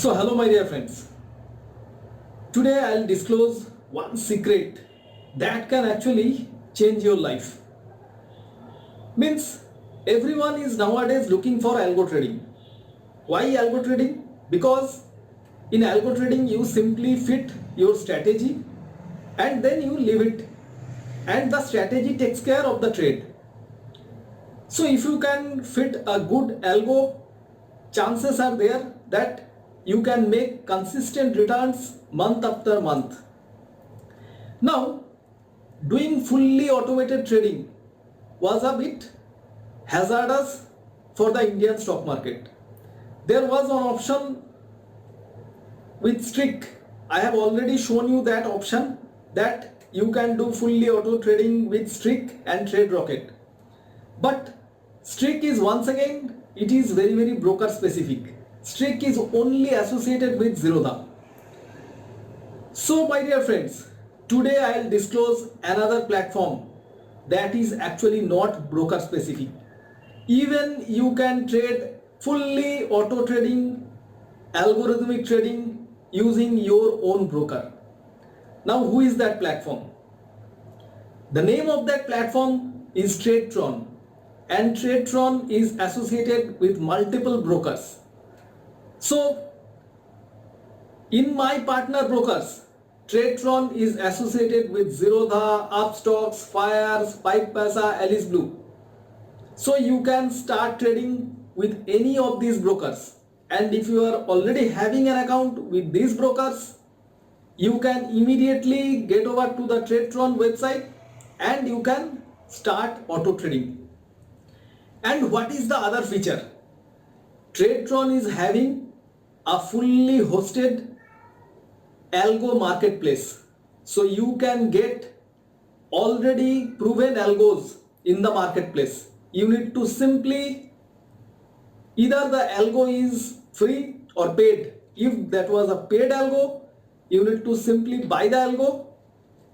So hello my dear friends, today I'll disclose one secret that can actually change your life. Means everyone is nowadays looking for algo trading. Why algo trading? Because in algo trading you simply fit your strategy and then you leave it, and the strategy takes care of the trade. So if you can fit a good algo, chances are there that you can make consistent returns month after month. Now, doing fully automated trading was a bit hazardous for the Indian stock market. There was an option with streak. I have already shown you that option, that you can do fully auto trading with streak and trade rocket. But streak is, once again, it is very broker specific. Streak is only associated with zerodha. So my dear friends, today I will disclose another platform that is actually not broker specific. Even you can trade fully auto trading, algorithmic trading using your own broker. Now who is that platform? The name of that platform is Tradetron, and Tradetron is associated with multiple brokers. So in my partner brokers, Tradetron is associated with Zerodha, Upstocks, Fires, 5paisa, Alice Blue. So you can start trading with any of these brokers, and if you are already having an account with these brokers, you can immediately get over to the Tradetron website and you can start auto trading. And what is the other feature? Tradetron is having a fully hosted algo marketplace. So you can get already proven algos in the marketplace. You need to simply, either the algo is free or paid. If that was a paid algo, you need to simply buy the algo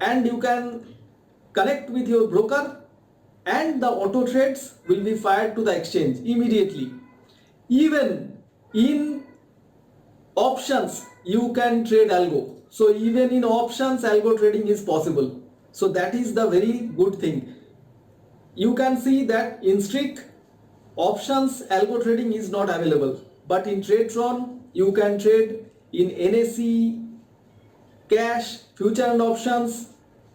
and you can connect with your broker, and the auto trades will be fired to the exchange immediately. Even in options you can trade algo. So even in options algo trading is possible. So that is the very good thing. You can see that in streak options algo trading is not available, but in Tradetron you can trade in NSE, cash, future and options,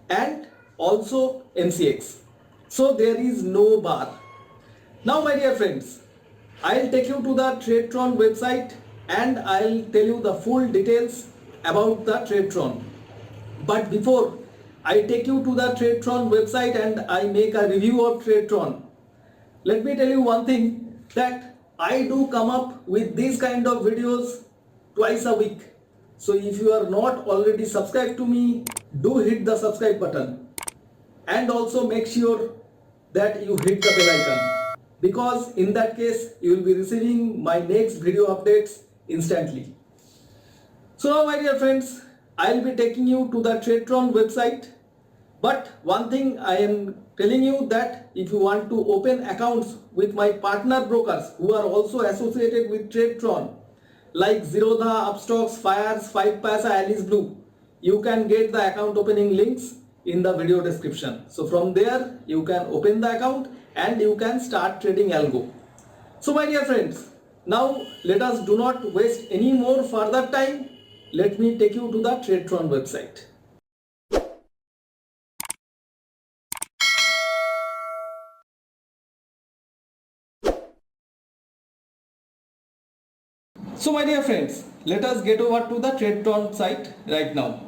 and also MCX. So there is no bar. Now my dear friends, I'll take you to the Tradetron website and I'll tell you the full details about the Tradetron. But before I take you to the Tradetron website and I make a review of Tradetron, let me tell you one thing, that I do come up with these kind of videos twice a week. So if you are not already subscribed to me, do hit the subscribe button and also make sure that you hit the bell icon, because in that case you will be receiving my next video updates instantly. So now my dear friends, I will be taking you to the Tradetron website. But one thing I am telling you, that if you want to open accounts with my partner brokers who are also associated with Tradetron, like Zerodha, Upstocks, Fires, 5paisa, Alice Blue, you can get the account opening links in the video description. So from there you can open the account and you can start trading algo. So my dear friends, now let us do not waste any more further time. Let me take you to the Tradetron website. So my dear friends, let us get over to the Tradetron site right now.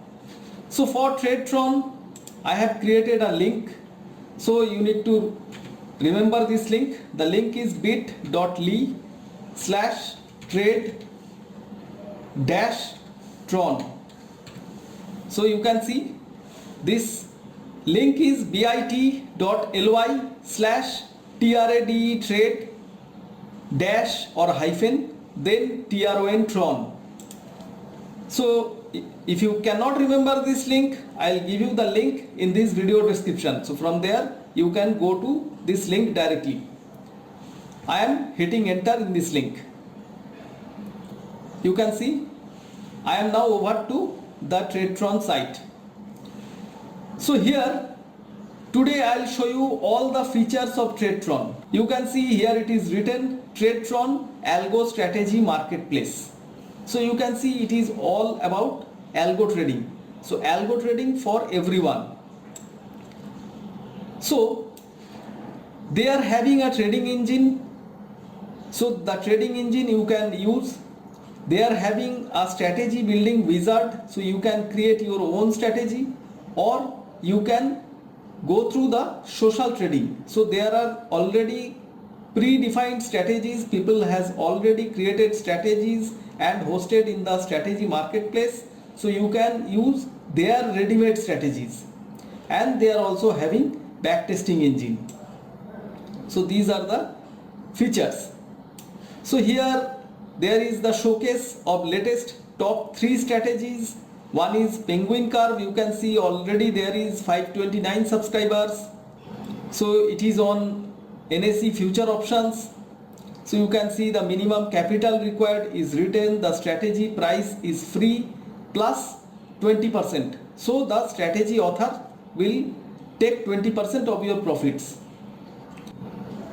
So for Tradetron, I have created a link. So you need to remember this link. The link is bit.ly/trade-tron. So you can see this link is bit.ly/trade dash or hyphen then tron. So if you cannot remember this link, I'll give you the link in this video description. So from there you can go to this link directly. I am hitting enter in this link. You can see I am now over to the Tradetron site. So here today I will show you all the features of Tradetron. You can see here it is written Tradetron Algo Strategy Marketplace. So you can see it is all about algo trading. So algo trading for everyone. So they are having a trading engine. So the trading engine you can use. They are having a strategy building wizard. So you can create your own strategy, or you can go through the social trading. So there are already predefined strategies. People has already created strategies and hosted in the strategy marketplace. So you can use their ready-made strategies, and they are also having backtesting engine. So these are the features. So here there is the showcase of latest top 3 strategies. One is Penguin Curve. You can see already there is 529 subscribers. So it is on NSE future options. So you can see the minimum capital required is written. The strategy price is free plus 20%. So the strategy author will take 20% of your profits.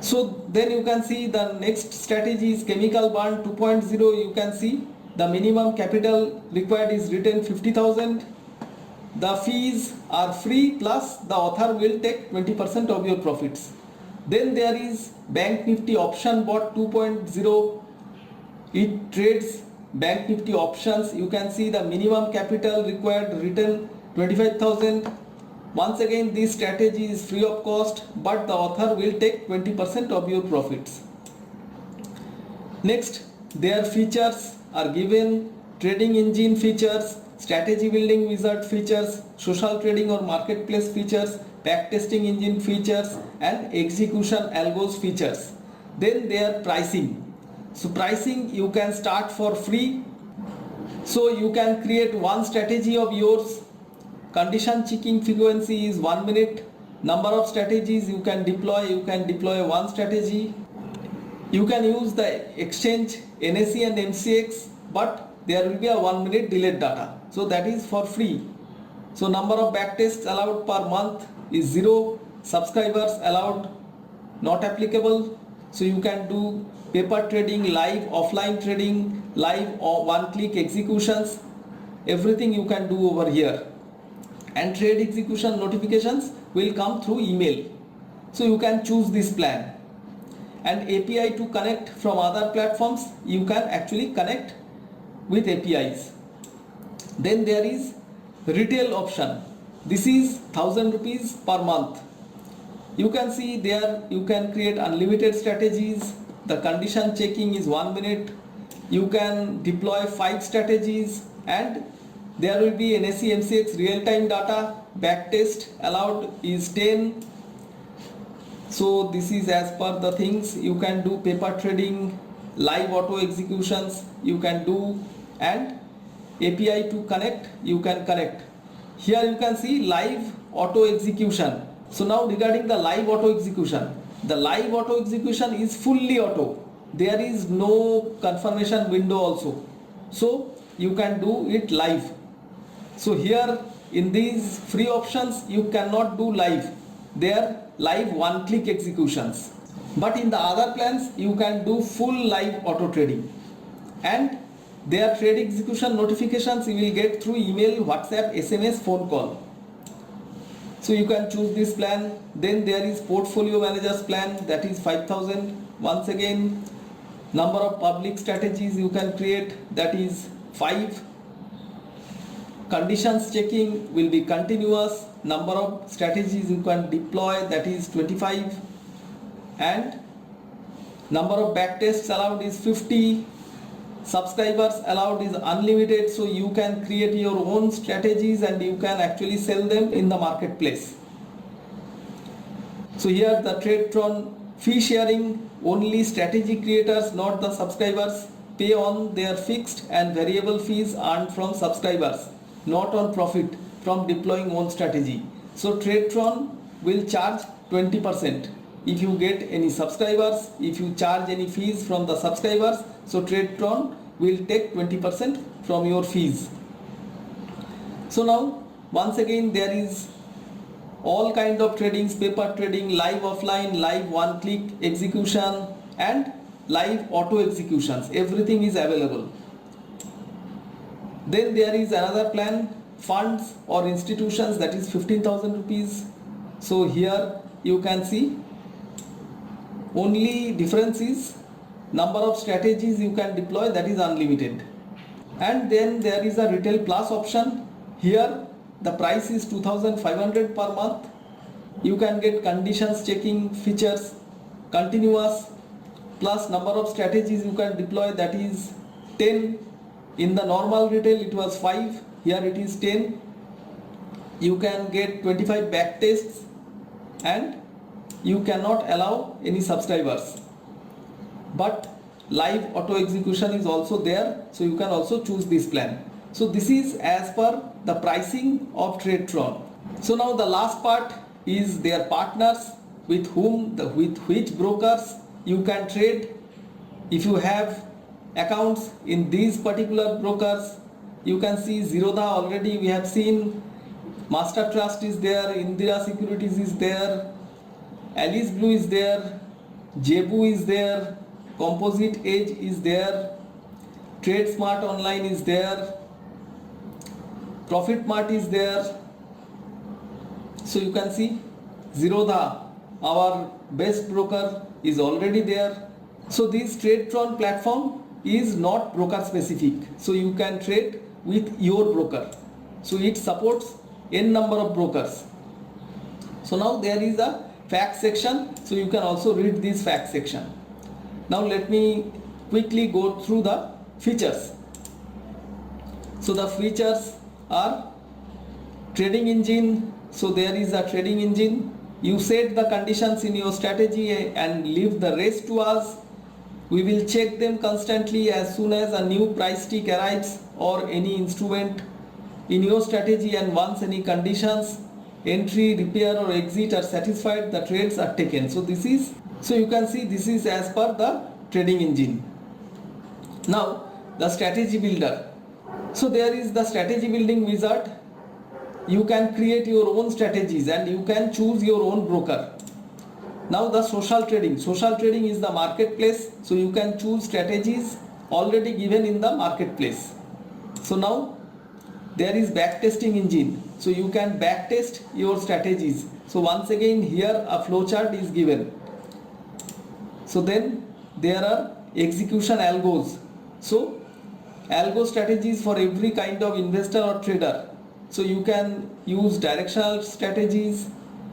So then you can see the next strategy is Chemical Burn 2.0. You can see the minimum capital required is written 50,000. The fees are free plus the author will take 20% of your profits. Then there is Bank Nifty Option Bot 2.0. It trades Bank Nifty options. You can see the minimum capital required written 25,000. Once again, this strategy is free of cost, but the author will take 20% of your profits. Next, their features are given: trading engine features, strategy building wizard features, social trading or marketplace features, backtesting engine features, and execution algos features. Then their pricing. So pricing, you can start for free. So you can create one strategy of yours. Condition checking frequency is 1 minute. Number of strategies you can deploy one strategy. You can use the exchange NSE and MCX, but there will be a 1 minute delayed data. So that is for free. So number of backtests allowed per month is 0. Subscribers allowed not applicable. So you can do paper trading, live offline trading, live or one-click executions. Everything you can do over here. And trade execution notifications will come through email. So you can choose this plan. And API to connect from other platforms, you can actually connect with APIs. Then there is retail option. This is 1000 rupees per month. You can see there you can create unlimited strategies. The condition checking is 1 minute. You can deploy 5 strategies, and there will be NSE MCX real-time data. Backtest allowed is 10. So this is as per the things. You can do paper trading, live auto executions you can do, and API to connect, you can connect. Here you can see live auto execution. So now regarding the live auto execution, the live auto execution is fully auto. There is no confirmation window also. So you can do it live. So here in these free options you cannot do live. They are live one-click executions. But in the other plans you can do full live auto trading. And their trade execution notifications you will get through email, WhatsApp, SMS, phone call. So you can choose this plan. Then there is portfolio managers plan, that is 5,000. Once again, number of public strategies you can create, that is 5. Conditions checking will be continuous. Number of strategies you can deploy, that is 25. And number of backtests allowed is 50. Subscribers allowed is unlimited, so you can create your own strategies and you can actually sell them in the marketplace. So here the Tradetron fee sharing, only strategy creators, not the subscribers, pay on their fixed and variable fees earned from subscribers, not on profit from deploying own strategy. So Tradetron will charge 20% if you get any subscribers. If you charge any fees from the subscribers, so Tradetron will take 20% from your fees. So now once again there is all kind of tradings, paper trading, live offline, live one click execution and live auto executions, everything is available. Then there is another plan, funds or institutions, that is 15,000 rupees. So here you can see only difference is number of strategies you can deploy, that is unlimited. And then there is a retail plus option. Here the price is 2,500 per month. You can get conditions checking features, continuous, plus number of strategies you can deploy, that is 10. In the normal retail it was 5, here it is 10. You can get 25 backtests and you cannot allow any subscribers. But live auto execution is also there, so you can also choose this plan. So this is as per the pricing of Tradetron. So now the last part is their partners, with which brokers you can trade. If you have accounts in these particular brokers, you can see Zerodha already we have seen, Master Trust is there, Indira Securities is there, Alice Blue is there, Jebu is there, Composite Edge is there, Trade Smart Online is there, Profit Mart is there. So you can see Zerodha, our best broker, is already there. So this Tradetron platform is not broker specific, so you can trade with your broker. So it supports n number of brokers. So now there is a fact section, so you can also read this fact section. Now let me quickly go through the features. So the features are trading engine. So there is a trading engine. You set the conditions in your strategy and leave the rest to us. We will check them constantly as soon as a new price tick arrives or any instrument in your strategy, and once any conditions, entry, repair or exit are satisfied, the trades are taken. So you can see this is as per the trading engine. Now the strategy builder. So there is the strategy building wizard. You can create your own strategies and you can choose your own broker. Now the social trading is the marketplace, so you can choose strategies already given in the marketplace. So now there is backtesting engine, so you can backtest your strategies. So once again here a flowchart is given. So then there are execution algos. So algo strategies for every kind of investor or trader. So you can use directional strategies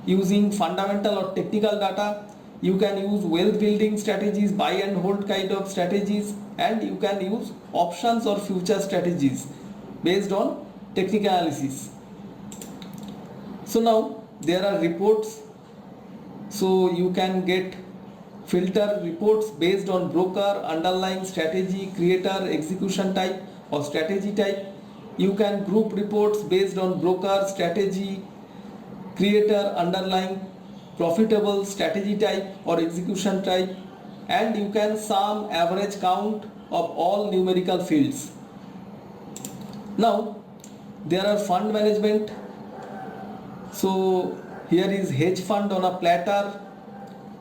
using fundamental or technical data. You can use wealth building strategies, buy and hold kind of strategies, and you can use options or future strategies based on technical analysis. So now there are reports. So you can get filter reports based on broker, underlying strategy, creator, execution type or strategy type. You can group reports based on broker, strategy, creator, underlying, profitable, strategy type or execution type, and you can sum average count of all numerical fields. Now there are fund management. So here is hedge fund on a platter.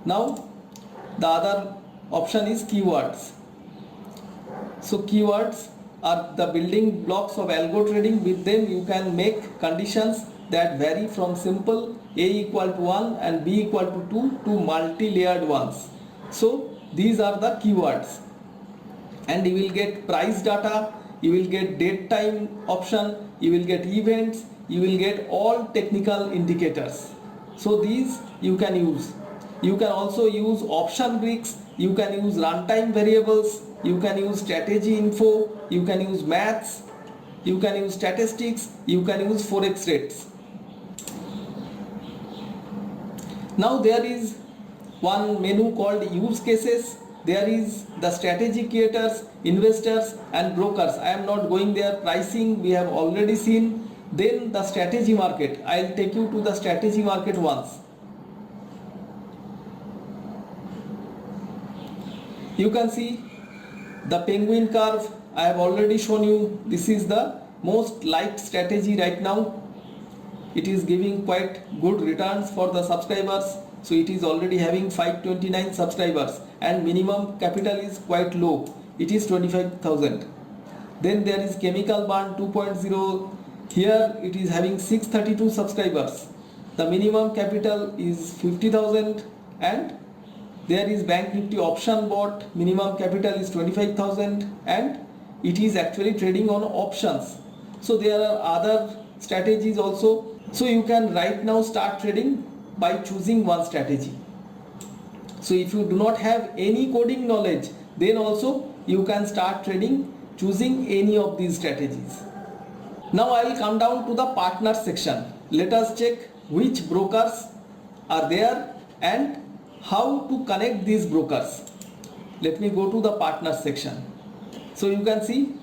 Now the other option is keywords. So keywords are the building blocks of algo trading. With them you can make conditions that vary from simple A equal to 1 and B equal to 2 to multi-layered ones. So these are the keywords, and you will get price data, you will get date time option, you will get events, you will get all technical indicators. So these you can use. You can also use option Greeks, you can use runtime variables, you can use strategy info, you can use maths, you can use statistics, you can use forex rates. Now there is one menu called use cases. There is the strategy creators, investors and brokers. I am not going there. Pricing we have already seen. Then the strategy market. I will take you to the strategy market once. You can see the penguin curve I have already shown you this is the most liked strategy right now. It is giving quite good returns for the subscribers. So it is already having 529 subscribers and minimum capital is quite low. It is 25,000. Then there is Chemical Burn 2.0. Here it is having 632 subscribers. The minimum capital is 50,000 and there is Bank Nifty Option Bot. Minimum capital is 25,000 and it is actually trading on options. So there are other strategies also. So you can right now start trading by choosing one strategy. So if you do not have any coding knowledge, then also you can start trading choosing any of these strategies. Now I will come down to the partners section. Let us check which brokers are there and how to connect these brokers. Let me go to the partners section. So you can see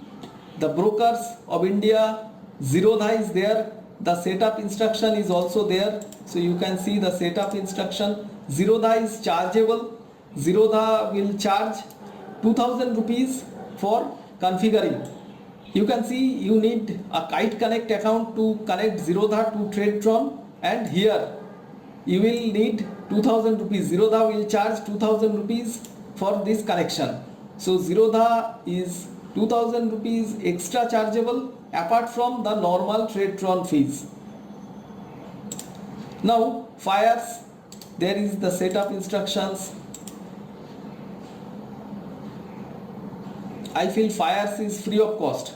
the brokers of India, Zerodha is there. The setup instruction is also there. So you can see the setup instruction. Zerodha is chargeable. Zerodha will charge 2000 rupees for configuring. You can see you need a Kite Connect account to connect Zerodha to Tradetron, and here you will need 2000 rupees. Zerodha will charge 2000 rupees for this connection. So Zerodha is 2000 rupees extra chargeable apart from the normal Tradetron fees. Now Fires, there is the setup instructions. I feel Fires is free of cost.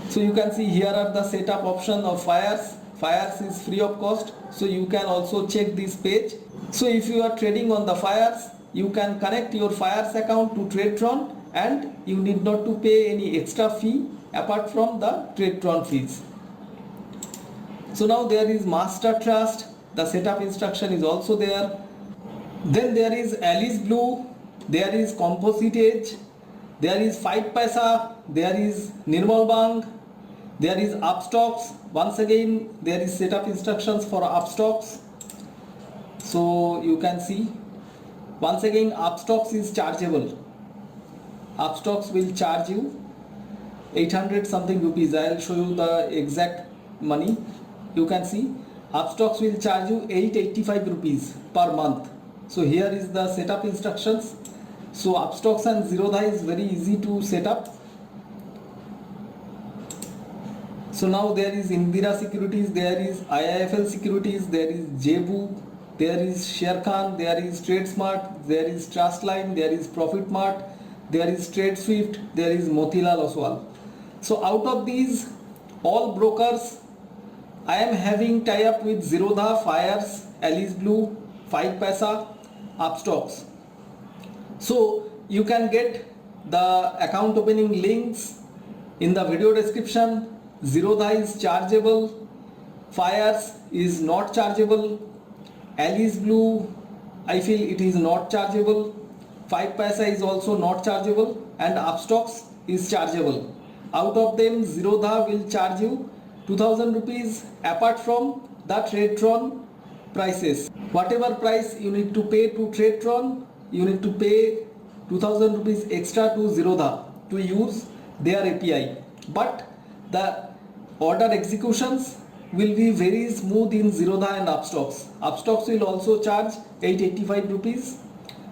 So you can see here are the setup option of Fires. Fires is free of cost. So you can also check this page. So if you are trading on the Fires, you can connect your Fires account to Tradetron and you need not to pay any extra fee apart from the Tradetron fees. So now there is Master Trust. The setup instruction is also there. Then there is Alice Blue. There is Composite Edge. There is 5 Paisa. There is Nirmal Bang. There is Upstocks. Once again there is setup instructions for Upstocks. So you can see once again Upstocks is chargeable. Upstocks will charge you 800 something rupees. I will show you the exact money. You can see Upstocks will charge you 885 rupees per month. So here is the setup instructions. So Upstocks and Zerodha is very easy to set up. So now there is Indira Securities, there is IIFL Securities, there is JBU, there is Sharekhan, there is TradeSmart, there is Trustline, there is ProfitMart, there is TradeSwift, there is Motilal Oswal. So out of these all brokers, I am having tie-up with Zerodha, Fires, Alice Blue, 5 Paisa, Upstocks. So you can get the account opening links in the video description. Zerodha is chargeable, Fires is not chargeable, Alice Blue I feel it is not chargeable, 5 Paisa is also not chargeable, and Upstocks is chargeable. Out of them Zerodha will charge you 2000 rupees apart from the Tradetron prices. Whatever price you need to pay to Tradetron, you need to pay 2000 rupees extra to Zerodha to use their API. But the order executions will be very smooth in Zerodha and Upstocks. Upstocks will also charge 885 rupees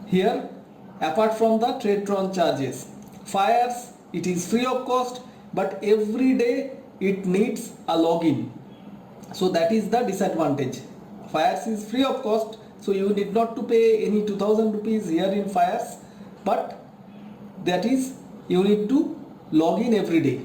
here apart from the Tradetron charges. Fires, it is free of cost, but every day it needs a login. So that is the disadvantage. Fires is free of cost, so you need not to pay any 2000 rupees here in Fires, but that is you need to log in every day.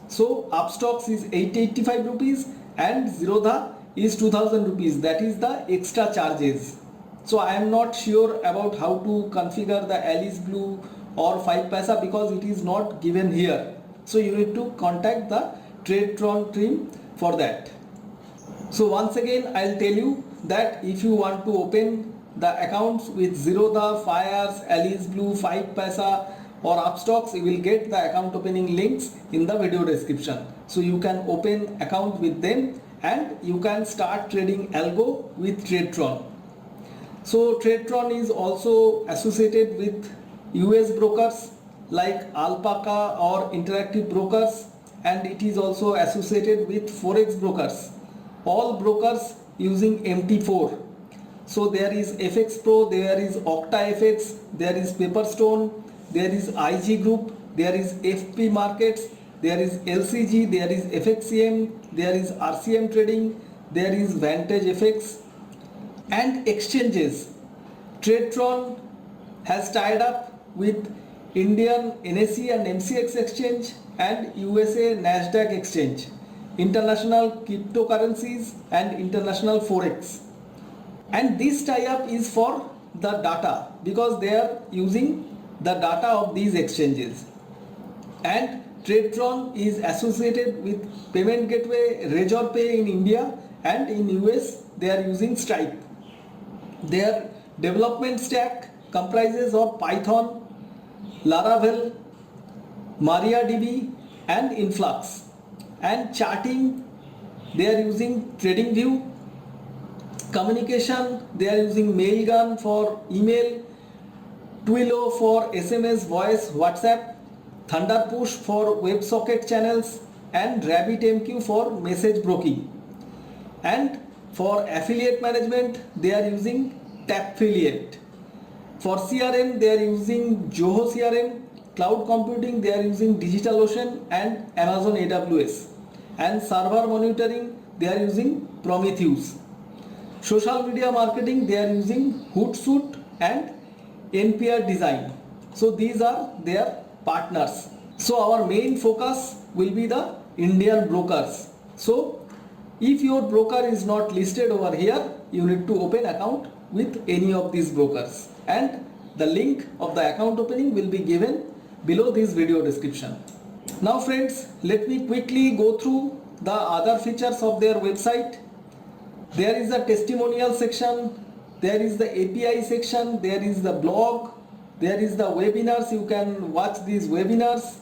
So Upstocks is 885 rupees and Zerodha is 2000 rupees. That is the extra charges. So I am not sure about how to configure the Alice Blue or 5 Paisa because it is not given here. So you need to contact the Tradetron team for that. So once again I will tell you that if you want to open the accounts with Zerodha, Fires, Alice Blue, 5 Paisa or Upstocks, you will get the account opening links in the video description. So you can open account with them and you can start trading Algo with Tradetron. So Tradetron is also associated with US brokers like Alpaca or Interactive Brokers, and it is also associated with Forex brokers. All brokers using MT4. So there is FX Pro, there is OctaFX, there is Paperstone, there is IG Group, there is FP Markets, there is LCG, there is FXCM, there is RCM Trading, there is Vantage FX, and exchanges. Tradetron has tied up with Indian NSE and MCX exchange and USA Nasdaq exchange, international cryptocurrencies and international forex. And this tie-up is for the data because they are using the data of these exchanges. And Tradetron is associated with payment gateway Razorpay in India, and in US they are using Stripe. Their development stack comprises of Python, Laravel, MariaDB and Influx. And charting, they are using TradingView. Communication, they are using Mailgun for email, Twilio for SMS, voice, WhatsApp, Thunderpush for WebSocket channels, and RabbitMQ for message broking. And for affiliate management, they are using Tapfiliate. For CRM, they are using Zoho CRM. Cloud computing, they are using DigitalOcean and Amazon AWS. And server monitoring, they are using Prometheus. Social media marketing, they are using Hootsuite and NPR Design. So these are their partners. So our main focus will be the Indian brokers. So if your broker is not listed over here, you need to open account with any of these brokers, and the link of the account opening will be given below this video description. Now friends, let me quickly go through the other features of their website. There is a testimonial section, there is the API section, there is the blog, there is the webinars, you can watch these webinars.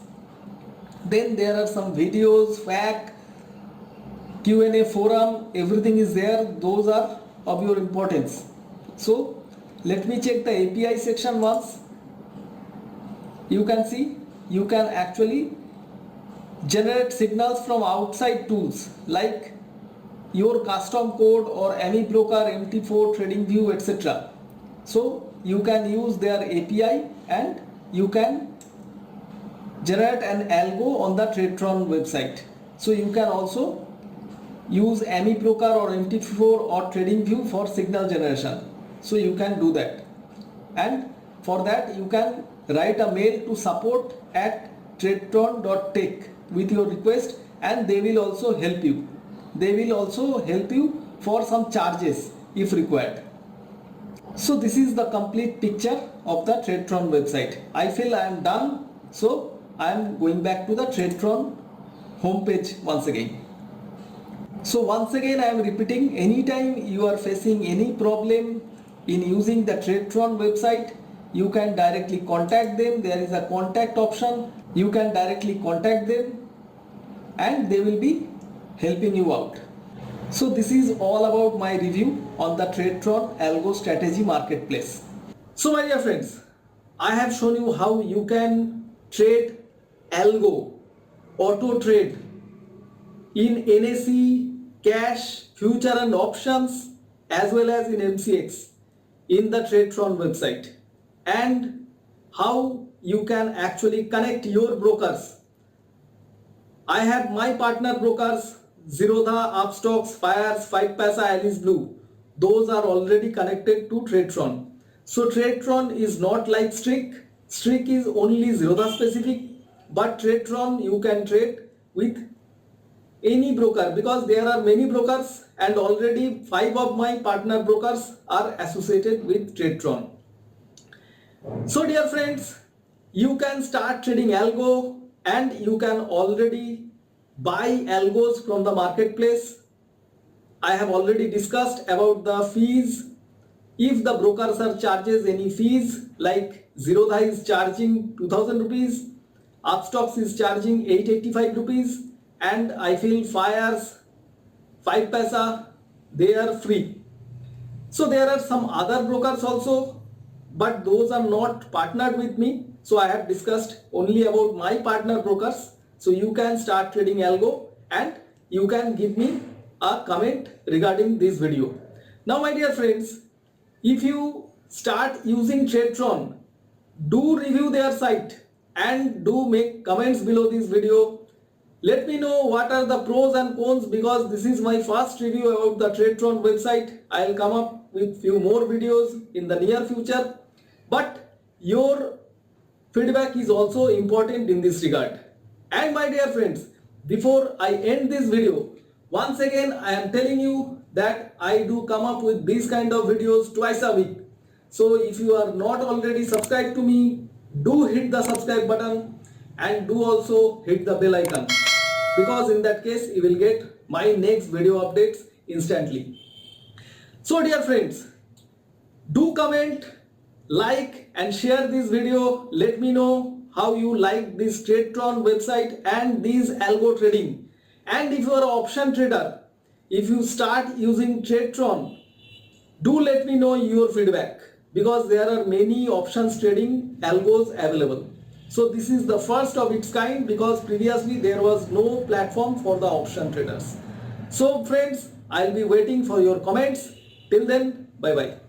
Then there are some videos, FAQ, Q&A forum, everything is there. Those are of your importance. So let me check the API section once. You can see, you can actually generate signals from outside tools like your custom code or any broker, MT4, TradingView, etc. So you can use their API and you can generate an algo on the Tradetron website. So you can also use any broker or MT4 or TradingView for signal generation. So you can do that. And for that you can write a mail to support@tradetron.tech with your request, and they will also help you. They will also help you for some charges if required. So this is the complete picture of the Tradetron website. I feel I am done, so I am going back to the Tradetron homepage once again. So once again I am repeating, anytime you are facing any problem in using the Tradetron website, you can directly contact them. There is a contact option. You can directly contact them and they will be helping you out. So this is all about my review on the Tradetron Algo Strategy Marketplace. So my dear friends, I have shown you how you can trade Algo, auto trade in NSE, cash, future and options, as well as in MCX in the Tradetron website, and how you can actually connect your brokers. I have my partner brokers Zerodha, Upstocks, Fires, 5paisa, Alice Blue. Those are already connected to Tradetron. So Tradetron is not like Strick. Strick is only Zerodha specific, but Tradetron you can trade with any broker because there are many brokers, and already 5 of my partner brokers are associated with Tradetron. So dear friends, you can start trading Algo, and you can already buy Algos from the marketplace. I have already discussed about the fees. If the brokers are charges any fees, like Zerodha is charging 2000 rupees, Upstocks is charging 885 rupees, and I feel Fires, 5paisa, they are free. So there are some other brokers also, but those are not partnered with me. So I have discussed only about my partner brokers. So you can start trading Algo and you can give me a comment regarding this video. Now my dear friends, if you start using Tradetron, do review their site and do make comments below this video. Let me know what are the pros and cons, because this is my first review about the Tradetron website. I'll come up with few more videos in the near future. But your feedback is also important in this regard. And my dear friends, before I end this video, once again I am telling you that I do come up with these kind of videos twice a week. So if you are not already subscribed to me, do hit the subscribe button and do also hit the bell icon, because in that case you will get my next video updates instantly. So dear friends, do comment, like and share this video. Let me know how you like this Tradetron website and these algo trading. And if you are an option trader, if you start using Tradetron, do let me know your feedback, because there are many options trading algos available. So this is the first of its kind, because previously there was no platform for the option traders. So friends, I'll be waiting for your comments. Till then, bye bye.